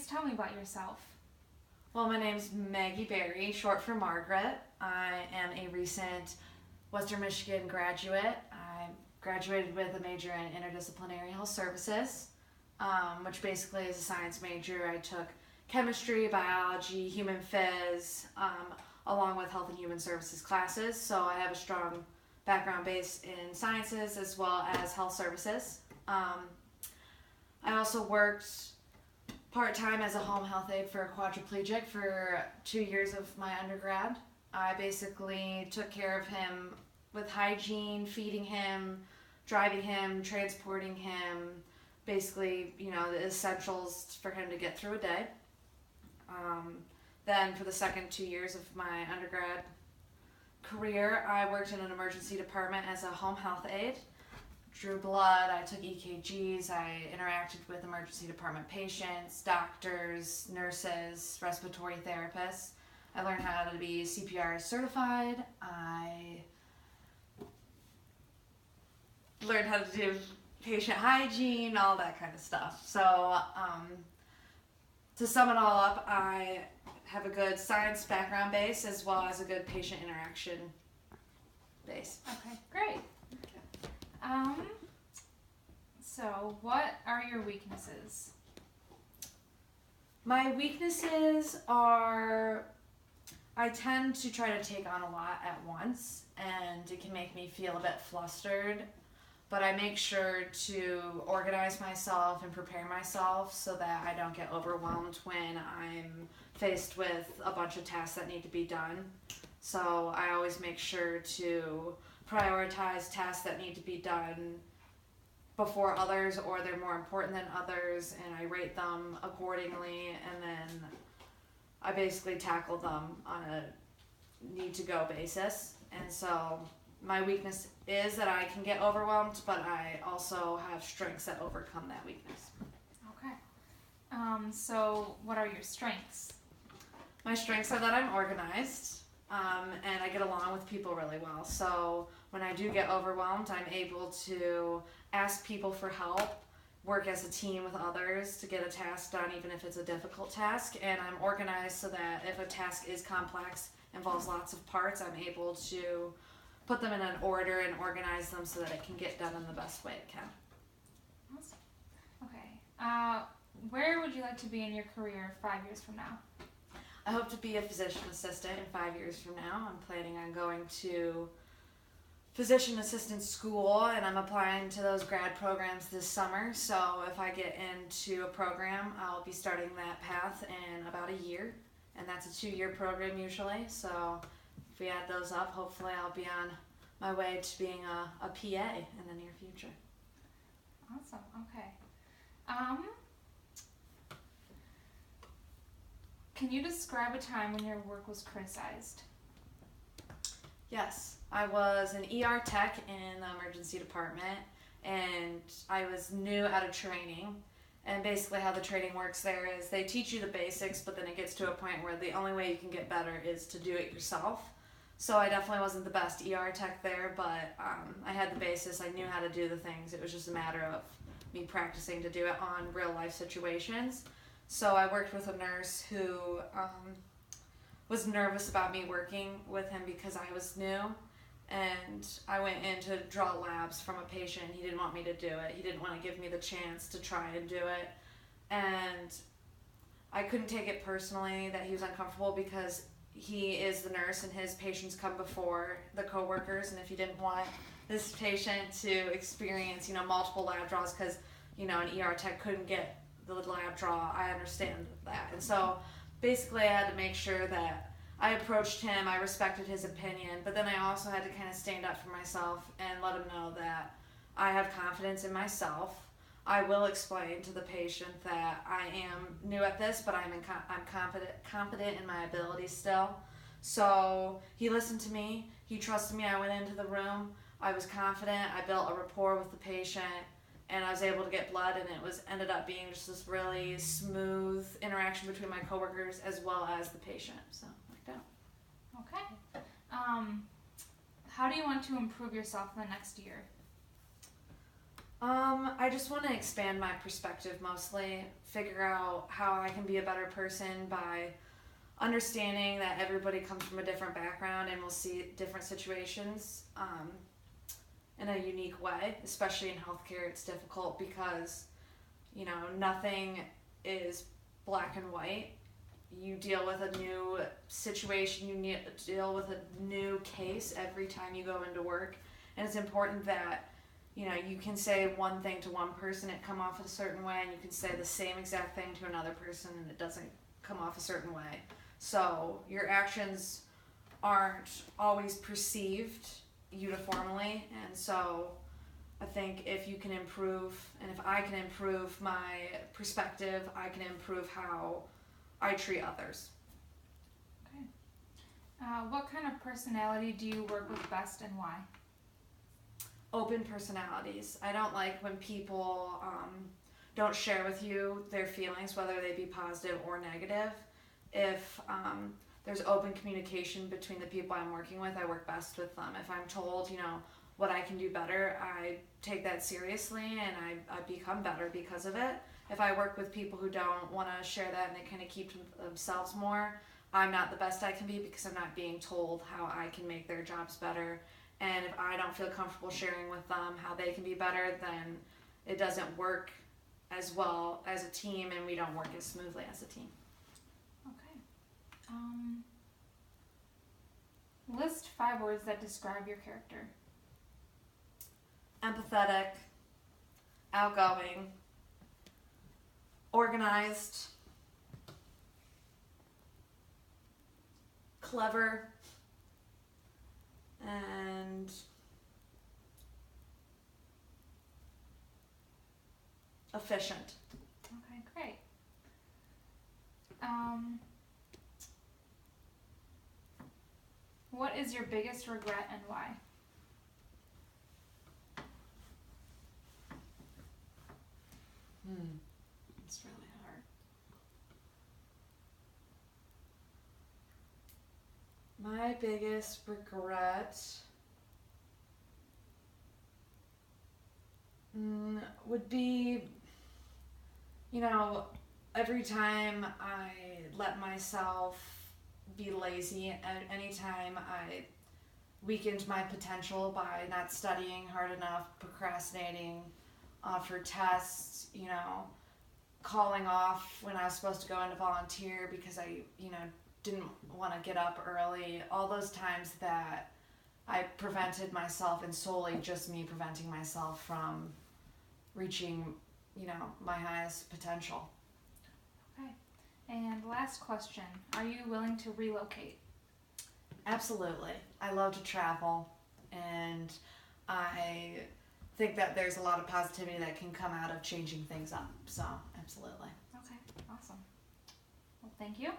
tell me about yourself. Well, my name's Maggie Berry, short for Margaret. I am a recent Western Michigan graduate. I graduated with a major in interdisciplinary health services, which basically is a science major. I took chemistry, biology, human phys, along with health and human services classes. So I have a strong background base in sciences as well as health services. I also worked part-time as a home health aide for a quadriplegic for 2 years of my undergrad. I basically took care of him with hygiene, feeding him, driving him, transporting him, basically, the essentials for him to get through a day. Then for the second 2 years of my undergrad career, I worked in an emergency department as a home health aide. Drew blood, I took EKGs, I interacted with emergency department patients, doctors, nurses, respiratory therapists. I learned how to be CPR certified. I learned how to do patient hygiene, all that kind of stuff. So to sum it all up, I have a good science background base as well as a good patient interaction base. Okay, great. So what are your weaknesses? My weaknesses are I tend to try to take on a lot at once, and it can make me feel a bit flustered, but I make sure to organize myself and prepare myself so that I don't get overwhelmed when I'm faced with a bunch of tasks that need to be done. So I always make sure to prioritize tasks that need to be done before others, or they're more important than others, and I rate them accordingly, and then I basically tackle them on a need-to-go basis. And so my weakness is that I can get overwhelmed, but I also have strengths that overcome that weakness. Okay. So what are your strengths? My strengths are that I'm organized, and I get along with people really well. So when I do get overwhelmed, I'm able to ask people for help, work as a team with others to get a task done, even if it's a difficult task. And I'm organized so that if a task is complex, involves lots of parts, I'm able to put them in an order and organize them so that it can get done in the best way it can. Awesome. Okay. Where would you like to be in your career 5 years from now? I hope to be a physician assistant in 5 years from now. I'm planning on going to physician assistant school, and I'm applying to those grad programs this summer. So if I get into a program, I'll be starting that path in about a year, and that's a 2-year program usually. So if we add those up, hopefully I'll be on my way to being a PA in the near future. Awesome. Okay. Can you describe a time when your work was criticized? Yes, I was an ER tech in the emergency department, and I was new out of training. And basically how the training works there is they teach you the basics, but then it gets to a point where the only way you can get better is to do it yourself. So I definitely wasn't the best ER tech there, but I had the basis. I knew how to do the things. It was just a matter of me practicing to do it on real life situations. So I worked with a nurse who was nervous about me working with him because I was new, and I went in to draw labs from a patient. He didn't want me to do it. He didn't want to give me the chance to try and do it, and I couldn't take it personally that he was uncomfortable because he is the nurse and his patients come before the coworkers, and if he didn't want this patient to experience multiple lab draws because an ER tech couldn't get the lab draw, I understand that. And so basically I had to make sure that I approached him, I respected his opinion, but then I also had to kind of stand up for myself and let him know that I have confidence in myself. I will explain to the patient that I am new at this, but I'm confident in my abilities still. So he listened to me, he trusted me, I went into the room, I was confident, I built a rapport with the patient, and I was able to get blood, and it ended up being just this really smooth interaction between my coworkers as well as the patient. So like that. Okay. How do you want to improve yourself in the next year? I just want to expand my perspective mostly, figure out how I can be a better person by understanding that everybody comes from a different background and will see different situations in a unique way. Especially in healthcare, it's difficult because, nothing is black and white. You deal with a new situation, deal with a new case every time you go into work, and it's important that you can say one thing to one person, it come off a certain way, and you can say the same exact thing to another person, and it doesn't come off a certain way. So your actions aren't always perceived uniformly, and so I think if you can improve, and if I can improve my perspective, I can improve how I treat others. Okay. What kind of personality do you work with best and why? Open personalities. I don't like when people don't share with you their feelings, whether they be positive or negative. If there's open communication between the people I'm working with, I work best with them. If I'm told, what I can do better, I take that seriously and I become better because of it. If I work with people who don't want to share that and they kind of keep to themselves more, I'm not the best I can be because I'm not being told how I can make their jobs better. And if I don't feel comfortable sharing with them how they can be better, then it doesn't work as well as a team, and we don't work as smoothly as a team. Okay. List 5 words that describe your character. Empathetic, outgoing, organized, clever, and efficient. Okay, great. What is your biggest regret and why? It's really hard. My biggest regret would be, every time I let myself be lazy, and anytime I weakened my potential by not studying hard enough, procrastinating for tests, calling off when I was supposed to go in to volunteer because I, didn't want to get up early. All those times that I prevented myself, and solely just me preventing myself from reaching, my highest potential. Okay. And last question. Are you willing to relocate? Absolutely. I love to travel, and I think that there's a lot of positivity that can come out of changing things up. So, absolutely. Okay, awesome. Well, thank you.